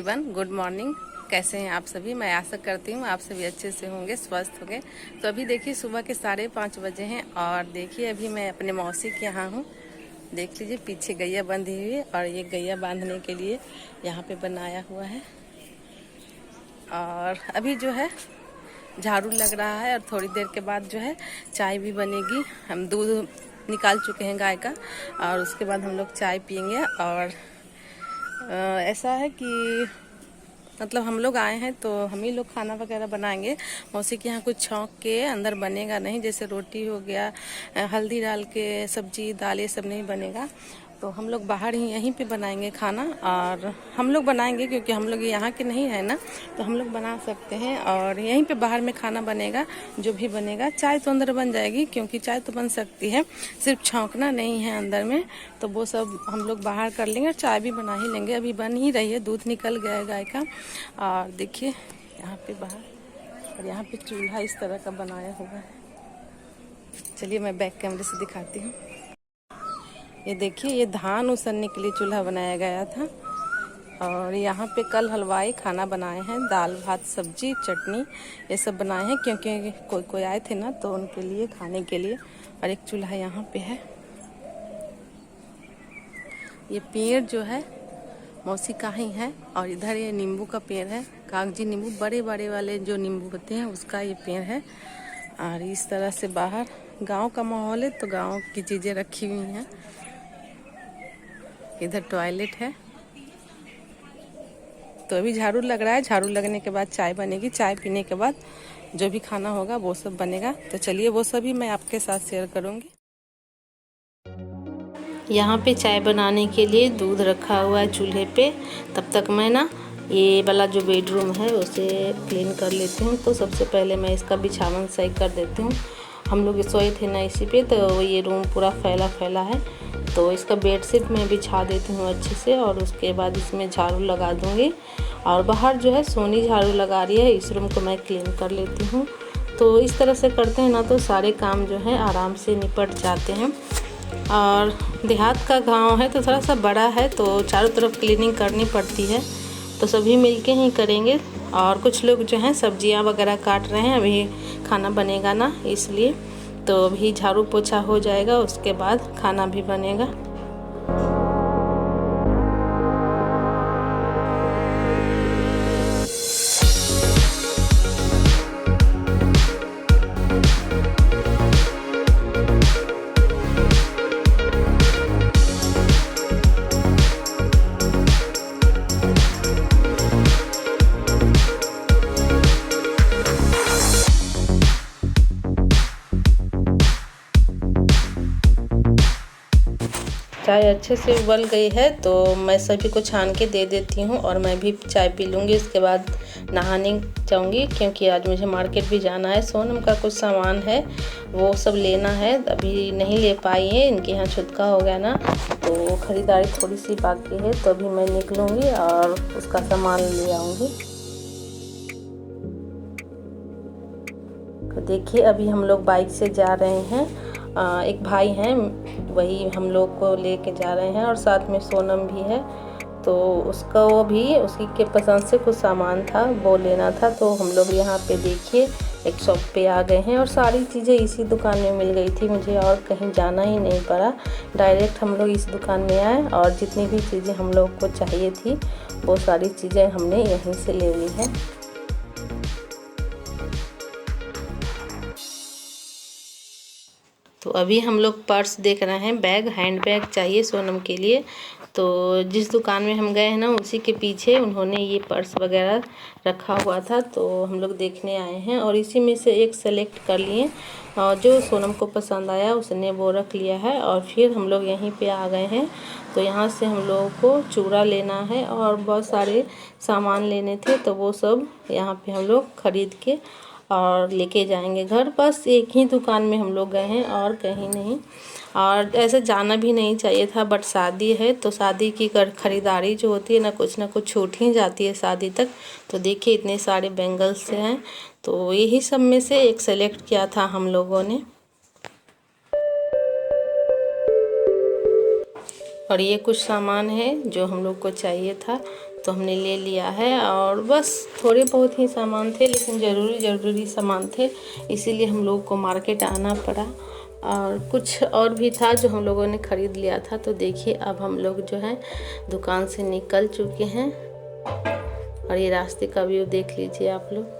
Everyone, good morning. कैसे हैं आप सभी? मैं आशा करती हूँ आप सभी अच्छे से होंगे, स्वस्थ होंगे। तो अभी देखिए सुबह के 5:30 बजे हैं और देखिए अभी मैं अपने मौसी के यहाँ हूँ। देख लीजिए पीछे गैया बंधी हुई है और ये गैया बांधने के लिए यहाँ पे बनाया हुआ है। और अभी जो है झाड़ू लग रहा है और थोड़ी देर के बाद जो है चाय भी बनेगी। हम दूध निकाल चुके हैं गाय का और उसके बाद हम लोग चाय पियेंगे। और ऐसा है कि मतलब हम लोग आए हैं तो हम ही लोग खाना वगैरह बनाएंगे। मौसी के यहाँ कुछ छौंक के अंदर बनेगा नहीं, जैसे रोटी हो गया, हल्दी डाल के सब्जी दाल ये सब नहीं बनेगा। तो हम लोग बाहर ही यहीं पे बनाएंगे खाना। और हम लोग बनाएंगे क्योंकि हम लोग यहाँ के नहीं है ना, तो हम लोग बना सकते हैं। और यहीं पे बाहर में खाना बनेगा, जो भी बनेगा। चाय तो अंदर बन जाएगी क्योंकि चाय तो बन सकती है, सिर्फ छौंकना नहीं है अंदर में। तो वो सब हम लोग बाहर कर लेंगे और चाय भी बना ही लेंगे। अभी बन ही रही है, दूध निकल गया है गाय का। और देखिए यहाँ पे बाहर, और यहाँ पे चूल्हा इस तरह का बनाया हुआ है। चलिए मैं बैक कैमरे से दिखाती हूँ। ये देखिए ये धान उसनने के लिए चूल्हा बनाया गया था। और यहाँ पे कल हलवाई खाना बनाए हैं, दाल भात सब्जी चटनी ये सब बनाए हैं क्योंकि कोई कोई आए थे ना, तो उनके लिए खाने के लिए। और एक चूल्हा यहाँ पे है। ये पेड़ जो है मौसी का ही है। और इधर ये नींबू का पेड़ है, कागजी नींबू, बड़े बड़े वाले जो नींबू होते हैं उसका ये पेड़ है। और इस तरह से बाहर गांव का माहौल है तो गांव की चीज़ें रखी हुई हैं। इधर टॉयलेट है। तो अभी झाड़ू लग रहा है, झाड़ू लगने के बाद चाय बनेगी, चाय पीने के बाद जो भी खाना होगा वो सब बनेगा। तो चलिए वो सभी मैं आपके साथ शेयर करूँगी। यहाँ पे चाय बनाने के लिए दूध रखा हुआ है चूल्हे पे। तब तक मैं ना ये वाला जो बेडरूम है उसे क्लीन कर लेती हूँ। तो सबसे पहले मैं इसका बिछावन सही कर देती हूँ। हम लोग सोए थे ना इसी पे, तो ये रूम पूरा फैला फैला है। तो इसका बेडशीट मैं बिछा देती हूँ अच्छे से और उसके बाद इसमें झाड़ू लगा दूँगी। और बाहर जो है सोनी झाड़ू लगा रही है, इस रूम को मैं क्लीन कर लेती हूँ। तो इस तरह से करते हैं ना तो सारे काम जो है आराम से निपट जाते हैं। और देहात का गांव है तो थोड़ा सा बड़ा है, तो चारों तरफ क्लीनिंग करनी पड़ती है। तो सभी मिलके ही करेंगे। और कुछ लोग जो हैं सब्जियां वगैरह काट रहे हैं, अभी खाना बनेगा ना इसलिए। तो अभी झाड़ू पोछा हो जाएगा, उसके बाद खाना भी बनेगा। चाय अच्छे से उबल गई है तो मैं सभी को छान के दे देती हूँ और मैं भी चाय पी लूँगी। इसके बाद नहाने जाऊँगी क्योंकि आज मुझे मार्केट भी जाना है। सोनम का कुछ सामान है वो सब लेना है, अभी नहीं ले पाई है, इनके यहाँ छुतका हो गया ना, तो ख़रीदारी थोड़ी सी बाकी है। तो अभी मैं निकलूँगी और उसका सामान ले आऊँगी। तो देखिए अभी हम लोग बाइक से जा रहे हैं। एक भाई हैं वही हम लोग को लेके जा रहे हैं और साथ में सोनम भी है। तो उसका वो भी उसी के पसंद से कुछ सामान था वो लेना था। तो हम लोग यहाँ पे देखिए एक शॉप पे आ गए हैं और सारी चीज़ें इसी दुकान में मिल गई थी, मुझे और कहीं जाना ही नहीं पड़ा। डायरेक्ट हम लोग इस दुकान में आए और जितनी भी चीज़ें हम लोग को चाहिए थी वो सारी चीज़ें हमने यहीं से ले ली है। तो अभी हम लोग पर्स देख रहे हैं, बैग, हैंड बैग चाहिए सोनम के लिए। तो जिस दुकान में हम गए हैं ना उसी के पीछे उन्होंने ये पर्स वगैरह रखा हुआ था, तो हम लोग देखने आए हैं और इसी में से एक सेलेक्ट कर लिए। और जो सोनम को पसंद आया उसने वो रख लिया है। और फिर हम लोग यहीं पे आ गए हैं। तो यहाँ से हम लोगों को चूड़ा लेना है और बहुत सारे सामान लेने थे, तो वो सब यहाँ पे हम लोग ख़रीद के और लेके जाएंगे घर। बस एक ही दुकान में हम लोग गए हैं और कहीं नहीं। और ऐसे जाना भी नहीं चाहिए था, बट शादी है तो शादी की ख़रीदारी जो होती है ना कुछ छूट ही जाती है शादी तक। तो देखिए इतने सारे बैंगल्स हैं, तो यही सब में से एक सेलेक्ट किया था हम लोगों ने। और ये कुछ सामान है जो हम लोग को चाहिए था, तो हमने ले लिया है। और बस थोड़े बहुत ही सामान थे, लेकिन ज़रूरी सामान थे, इसीलिए हम लोग को मार्केट आना पड़ा। और कुछ और भी था जो हम लोगों ने ख़रीद लिया था। तो देखिए अब हम लोग जो है दुकान से निकल चुके हैं, और ये रास्ते का व्यू देख लीजिए आप लोग।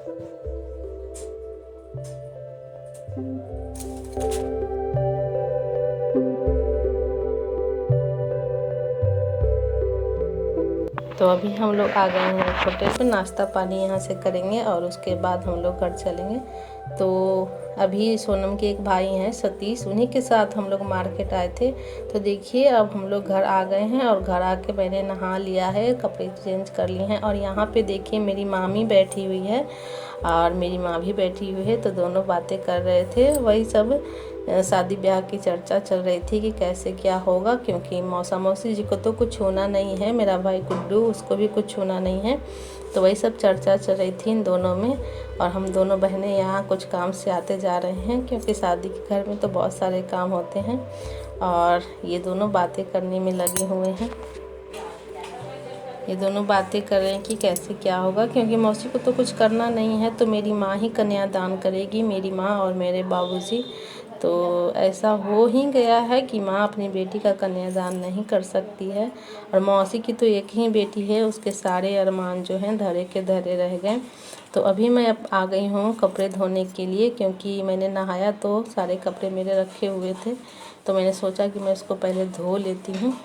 तो अभी हम लोग आ गए हैं होटल पे, नाश्ता पानी यहाँ से करेंगे और उसके बाद हम लोग घर चलेंगे। तो अभी सोनम के एक भाई हैं सतीश, उन्हीं के साथ हम लोग मार्केट आए थे। तो देखिए अब हम लोग घर आ गए हैं, और घर आके मैंने नहा लिया है, कपड़े चेंज कर लिए हैं। और यहाँ पे देखिए मेरी मामी बैठी हुई है और मेरी माँ भी बैठी हुई है। तो दोनों बातें कर रहे थे, वही सब शादी ब्याह की चर्चा चल रही थी कि कैसे क्या होगा, क्योंकि मौसी जी को तो कुछ होना नहीं है, मेरा भाई गुड्डू उसको भी कुछ होना नहीं है। तो वही सब चर्चा चल रही थी इन दोनों में। और हम दोनों बहनें यहाँ कुछ काम से आते जा रहे हैं, क्योंकि शादी के घर में तो बहुत सारे काम होते हैं। और ये दोनों बातें करने में लगे हुए हैं, ये दोनों बातें कर रहे हैं कि कैसे क्या होगा, क्योंकि मौसी को तो कुछ करना नहीं है, तो मेरी माँ ही कन्यादान करेगी, मेरी माँ और मेरे बाबूजी। तो ऐसा हो ही गया है कि माँ अपनी बेटी का कन्यादान नहीं कर सकती है। और मौसी की तो एक ही बेटी है, उसके सारे अरमान जो हैं धरे के धरे रह गए। तो अभी मैं अब आ गई हूँ कपड़े धोने के लिए, क्योंकि मैंने नहाया तो सारे कपड़े मेरे रखे हुए थे, तो मैंने सोचा कि मैं इसको पहले धो लेती हूँ।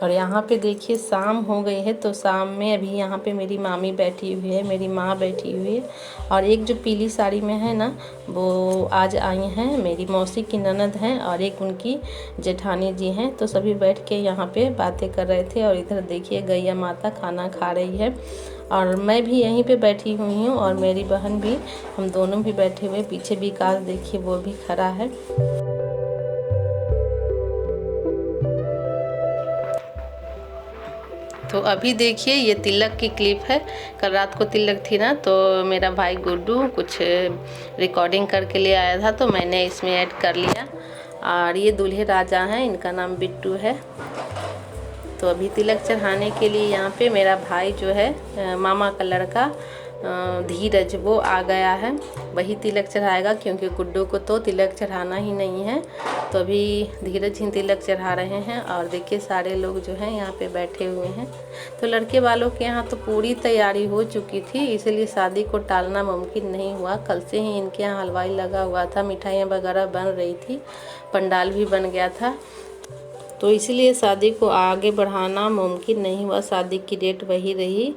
और यहाँ पे देखिए शाम हो गई है, तो शाम में अभी यहाँ पे मेरी मामी बैठी हुई है, मेरी माँ बैठी हुई है, और एक जो पीली साड़ी में है ना, वो आज आई हैं, मेरी मौसी की ननद हैं, और एक उनकी जेठानी जी हैं। तो सभी बैठ के यहाँ पे बातें कर रहे थे। और इधर देखिए गैया माता खाना खा रही है, और मैं भी यहीं पे बैठी हुई हूँ, और मेरी बहन भी, हम दोनों भी बैठे हुए। पीछे विकास देखिए वो भी खड़ा है। तो अभी देखिए ये तिलक की क्लिप है, कल रात को तिलक थी ना, तो मेरा भाई गुड्डू कुछ रिकॉर्डिंग करके ले आया था, तो मैंने इसमें ऐड कर लिया। और ये दूल्हे राजा हैं, इनका नाम बिट्टू है। तो अभी तिलक चढ़ाने के लिए यहाँ पे मेरा भाई जो है मामा का लड़का धीरज, वो आ गया है, वही तिलक चढ़ाएगा, क्योंकि गुड्डू को तो तिलक चढ़ाना ही नहीं है। तो अभी धीरज ही तिलक चढ़ा रहे हैं। और देखिए सारे लोग जो हैं यहाँ पे बैठे हुए हैं। तो लड़के वालों के यहाँ तो पूरी तैयारी हो चुकी थी, इसलिए शादी को टालना मुमकिन नहीं हुआ। कल से ही इनके यहाँ हलवाई लगा हुआ था, मिठाइयाँ वगैरह बन रही थी, पंडाल भी बन गया था। तो इसलिए शादी को आगे बढ़ाना मुमकिन नहीं हुआ, शादी की डेट वही रही।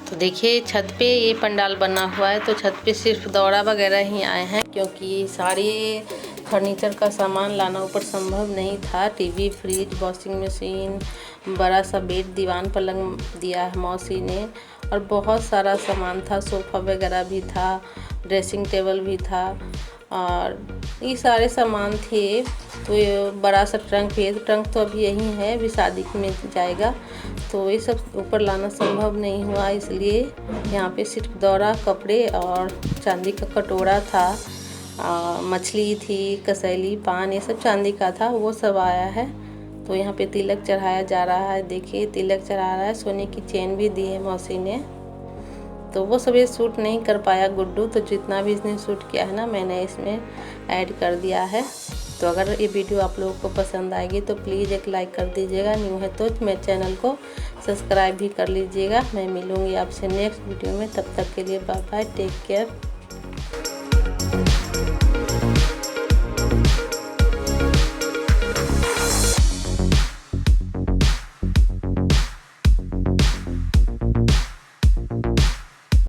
तो देखिए छत पे ये पंडाल बना हुआ है, तो छत पे सिर्फ दौरा वगैरह ही आए हैं, क्योंकि सारे फर्नीचर का सामान लाना ऊपर संभव नहीं था। टीवी, फ्रिज, वॉशिंग मशीन, बड़ा सा बेड, दीवान पलंग दिया है मौसी ने, और बहुत सारा सामान था, सोफ़ा वगैरह भी था, ड्रेसिंग टेबल भी था, और ये सारे सामान थे। तो ये बड़ा सा ट्रंक भी है, ट्रंक तो अभी यही है, अभी शादी में जाएगा। तो ये सब ऊपर लाना संभव नहीं हुआ, इसलिए यहाँ पे सिर्फ दौरा, कपड़े और चांदी का कटोरा था, मछली थी, कसैली, पान, ये सब चांदी का था, वो सब आया है। तो यहाँ पे तिलक चढ़ाया जा रहा है। देखिए तिलक चढ़ा रहा है, सोने की चेन भी दी है मौसी ने। तो वो सब ये शूट नहीं कर पाया गुड्डू, तो जितना भी इसने शूट किया है ना, मैंने इसमें ऐड कर दिया है। तो अगर ये वीडियो आप लोगों को पसंद आएगी तो प्लीज़ एक लाइक कर दीजिएगा, न्यू है तो मेरे चैनल को सब्सक्राइब भी कर लीजिएगा। मैं मिलूँगी आपसे नेक्स्ट वीडियो में, तब तक के लिए बाय बाय, टेक केयर।